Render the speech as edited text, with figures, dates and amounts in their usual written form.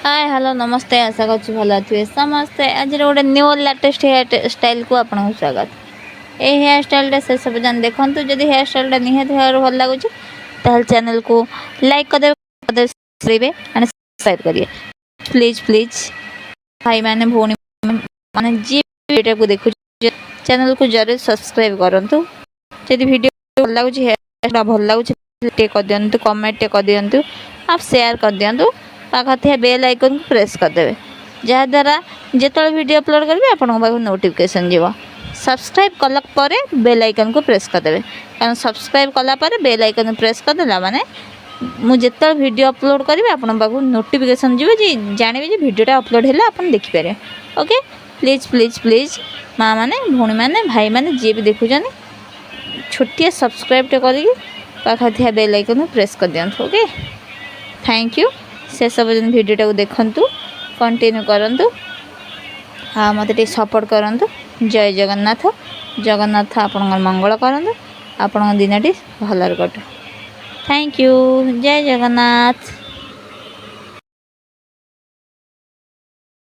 Hi hello नमस्ते आशा कर भल थे समस्ते आज गोटे न्यू लेटेस्ट हेयर स्टाइल को आपको स्वागत। ये हेयर स्टाइल से सब जान देखूँ जदि हेयर स्टाइल निहत भल लगुच चैनल को लाइक करदे सब्सक्राइब करिए प्लीज प्लीज भाई मैंने भौणी मैंने जी वीडियो को देखु चैनल को जरूर सब्सक्राइब करूँ। जदि वीडियो भल लगुच हेयर भल लगुच कर दिंतु कमेंट कर दिंतु आप शेयर कर दिंतु पाखे बेल आइकन को प्रेस करदे जहाद्वारा जिते वीडियो अपलोड करेंगे आपको नोटिफिकेशन जीव। सब्सक्राइब कला बेल आइकन को प्रेस करदे कारण सब्सक्राइब कला बेल आइकन प्रेस करदेला माने मुझे वीडियो अपलोड करी आपको नोटिफिकेशन जीव जी जानवे जी वीडियोटा अपलोड है आप देखिपारे। ओके प्लीज प्लीज प्लीज माँ मैंने भौणी मैंने भाई मैंने जी भी देखुं छोटिया सब्सक्राइब करके पाखे बेल आइकन प्रेस कर दिखाँ। ओके थैंक यू से सब वीडियोटा को देखंतु कंटिन्यू करंतु हाँ मत सपोर्ट करंतु। जय जगन्नाथ जगन्नाथ आपण मंगल करंतु आपण दिनटी भलर कटु। थैंक यू जय जगन्नाथ।